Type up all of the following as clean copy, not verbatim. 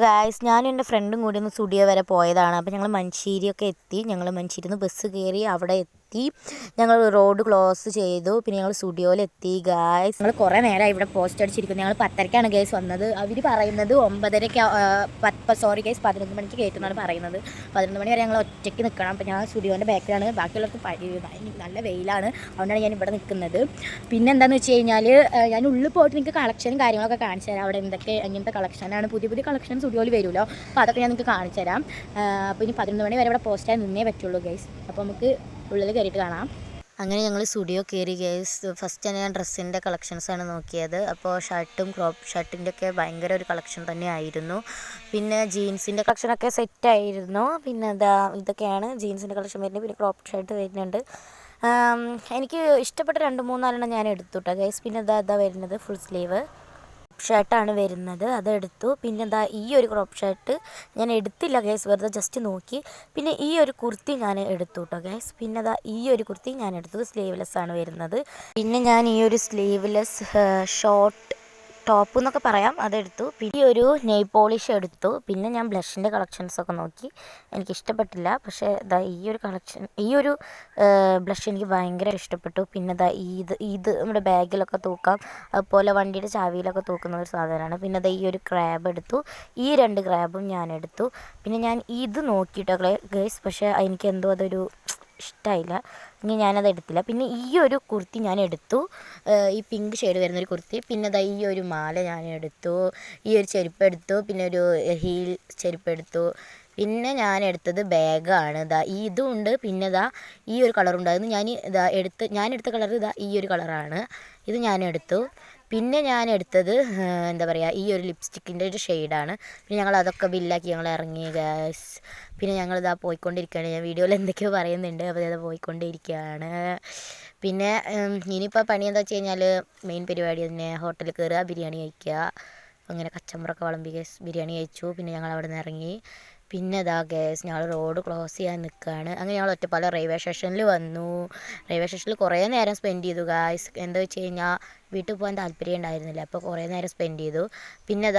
Guys ഞാനും എൻ്റെ ഫ്രണ്ടും കൂടി ഒന്ന് സ്റ്റുഡിയോ വരെ പോയതാണ്. അപ്പോൾ ഞങ്ങൾ മഞ്ചേരിയൊക്കെ എത്തി. ഞങ്ങൾ മഞ്ചേരിയിൽ നിന്ന് ബസ് കയറി അവിടെ എത്തി. ഞങ്ങൾ റോഡ് ക്ലോസ് ചെയ്തു. പിന്നെ ഞങ്ങൾ സ്റ്റുഡിയോയിലെത്തി ഗായ്സ്. ഞങ്ങൾ കുറേ നേരമായി ഇവിടെ പോസ്റ്റ് അടിച്ചിരിക്കുന്നു. ഞങ്ങൾ 10:30ക്കാണ് ഗൈസ് വന്നത്. അവർ പറയുന്നത് 9:30 സോറി ഗൈസ് 11 മണിക്ക് കയറ്റുമെന്നാണ് പറയുന്നത്. 11 മണി വരെ ഞങ്ങൾ ഒറ്റയ്ക്ക് നിൽക്കണം. അപ്പോൾ ഞാൻ സ്റ്റുഡിയോൻ്റെ ബാക്കിലാണ്. ബാക്കിയുള്ളവർക്ക് നല്ല വെയിലാണ്, അതുകൊണ്ടാണ് ഞാൻ ഇവിടെ നിൽക്കുന്നത്. പിന്നെ എന്താണെന്ന് വെച്ച് കഴിഞ്ഞാൽ ഞാൻ ഉള്ളിൽ പോയിട്ട് നിങ്ങൾക്ക് കളക്ഷനും കാര്യങ്ങളൊക്കെ കാണിച്ചു തരാം. അവിടെ എന്തൊക്കെ എങ്ങനത്തെ കളക്ഷനാണ്, പുതിയ കളക്ഷൻ സ്റ്റുഡിയോയിൽ വരുമല്ലോ. അപ്പോൾ അതൊക്കെ ഞാൻ നിങ്ങൾക്ക് കാണിച്ചു തരാം. അപ്പോൾ ഇനി 11 മണി വരെ ഇവിടെ പോസ്റ്റായി നിന്നേ പറ്റുള്ളൂ ഗൈസ്. അപ്പോൾ നമുക്ക് ഉള്ളിൽ കയറിയിട്ട് കാണാം. അങ്ങനെ ഞങ്ങൾ സ്റ്റുഡിയോ കയറി ഗൈസ്. ഫസ്റ്റ് തന്നെ ഞാൻ ഡ്രസ്സിൻ്റെ കളക്ഷൻസാണ് നോക്കിയത്. അപ്പോൾ ഷർട്ടും ക്രോപ്പ് ഷർട്ടിൻ്റെ ഒക്കെ ഭയങ്കര ഒരു കളക്ഷൻ തന്നെ ആയിരുന്നു. പിന്നെ ജീൻസിൻ്റെ കളക്ഷനൊക്കെ സെറ്റായിരുന്നു. പിന്നെ ഇതൊക്കെയാണ് ജീൻസിൻ്റെ കളക്ഷൻ വരുന്നത്. പിന്നെ ക്രോപ്പ് ഷർട്ട് വരുന്നുണ്ട്. എനിക്ക് ഇഷ്ടപ്പെട്ട 2-3 ഞാൻ എടുത്തു കേട്ടോ ഗൈസ്. പിന്നെ ഇതാ വരുന്നത് ഫുൾ സ്ലീവ് ഷർട്ടാണ് വരുന്നത്, അതെടുത്തു. പിന്നെ ഈ ഒരു ക്രോപ്പ് ഷർട്ട് ഞാൻ എടുത്തില്ല ഗൈസ്, വെറുതെ ജസ്റ്റ് നോക്കി. പിന്നെ ഈ ഒരു കുർത്തി ഞാൻ എടുത്തു കേട്ടോ ഗൈസ്. പിന്നെ ഈ ഒരു കുർത്തി ഞാൻ എടുത്തത് സ്ലീവ്ലെസ് ആണ് വരുന്നത്. പിന്നെ ഞാൻ ഈ ഒരു സ്ലീവ്ലെസ് ഷോർട്ട് ടോപ്പ് എന്നൊക്കെ പറയാം, അതെടുത്തു. പിന്നെ ഈ ഒരു നെയിൽ പോളിഷ് എടുത്തു. പിന്നെ ഞാൻ ബ്ലഷിൻ്റെ കളക്ഷൻസൊക്കെ നോക്കി, എനിക്കിഷ്ടപ്പെട്ടില്ല. പക്ഷേ ഈ ഒരു ബ്ലഷ് എനിക്ക് ഭയങ്കര ഇഷ്ടപ്പെട്ടു. പിന്നെ ഇത് നമ്മുടെ ബാഗിലൊക്കെ തൂക്കാം, അതുപോലെ വണ്ടിയുടെ ചാവിയിലൊക്കെ തൂക്കുന്ന ഒരു സാധനമാണ്. പിന്നെ ഈ ഒരു ക്രാബ് എടുത്തു. ഈ 2 ക്രാബും ഞാൻ എടുത്തു. പിന്നെ ഞാൻ ഇത് നോക്കിയിട്ടോ ഗൈസ്, പക്ഷേ എനിക്ക് എന്തോ അതൊരു ഇഷ്ടമായില്ല, ഇനി ഞാനത് എടുത്തില്ല. പിന്നെ ഈ ഒരു കുർത്തി ഞാൻ എടുത്തു, ഈ പിങ്ക് ഷെയ്ഡ് വരുന്നൊരു കുർത്തി. പിന്നെ ഈ ഒരു മാല ഞാൻ എടുത്തു. ഈ ഒരു ചെരുപ്പ് എടുത്തു. പിന്നെ ഒരു ഹീൽ ചെരുപ്പ് എടുത്തു. പിന്നെ ഞാൻ എടുത്തത് ബാഗാണ്. ഇതും ഉണ്ട്. പിന്നെ ഈ ഒരു കളറുണ്ടായിരുന്നു. ഞാൻ എടുത്ത കളർ ഈ ഒരു കളറാണ്. ഇത് ഞാൻ എടുത്തു. പിന്നെ ഞാൻ എടുത്തത് എന്താ പറയുക, ഈ ഒരു ലിപ്സ്റ്റിക്കിൻ്റെ ഒരു ഷെയ്ഡാണ്. പിന്നെ ഞങ്ങൾ അതൊക്കെ ബില്ലാക്കി ഞങ്ങൾ ഇറങ്ങി ഗൈസ്. പിന്നെ ഞങ്ങളിതാ പോയിക്കൊണ്ടിരിക്കുകയാണ്. ഞാൻ വീഡിയോയിൽ എന്തൊക്കെയോ പറയുന്നുണ്ട്, അപ്പോൾ ഇത് പോയിക്കൊണ്ടിരിക്കുകയാണ്. പിന്നെ ഇനിയിപ്പോൾ പണി എന്താ വെച്ച് കഴിഞ്ഞാൽ മെയിൻ പരിപാടി തന്നെ ഹോട്ടലിൽ കയറുക, ബിരിയാണി കഴിക്കുക. അങ്ങനെ കച്ചമ്പറൊക്കെ വിളമ്പി ഗൈസ് ബിരിയാണി കഴിച്ചു. പിന്നെ ഞങ്ങൾ അവിടെ നിന്ന് ഇറങ്ങി. പിന്നെ ഗൈസ് ഞങ്ങൾ റോഡ് ക്രോസ് ചെയ്യാൻ നിൽക്കുകയാണ്. അങ്ങനെ ഞങ്ങൾ ഒറ്റപ്പാലം റെയിൽവേ സ്റ്റേഷനിൽ വന്നു. റെയിൽവേ സ്റ്റേഷനിൽ കുറേ നേരം സ്പെൻഡ് ചെയ്തു ഗൈസ്. എന്താ വെച്ച് കഴിഞ്ഞാൽ വീട്ടിൽ പോകാൻ താല്പര്യം ഉണ്ടായിരുന്നില്ല, അപ്പോൾ കുറേ നേരം സ്പെൻഡ് ചെയ്തു. പിന്നെ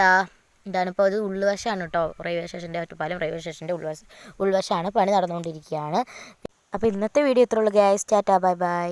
ഇതാണിപ്പോൾ അത് ഉൾവശമാണ് കേട്ടോ, റെയിൽവേ സ്റ്റേഷൻ്റെ ഒറ്റപ്പാലം റെയിൽവേ സ്റ്റേഷൻ്റെ ഉൾവശമാണ്. പണി നടന്നുകൊണ്ടിരിക്കുകയാണ്. അപ്പോൾ ഇന്നത്തെ വീഡിയോ ഇത്രയുള്ളൂ ഗൈസ്. Tata bye bye.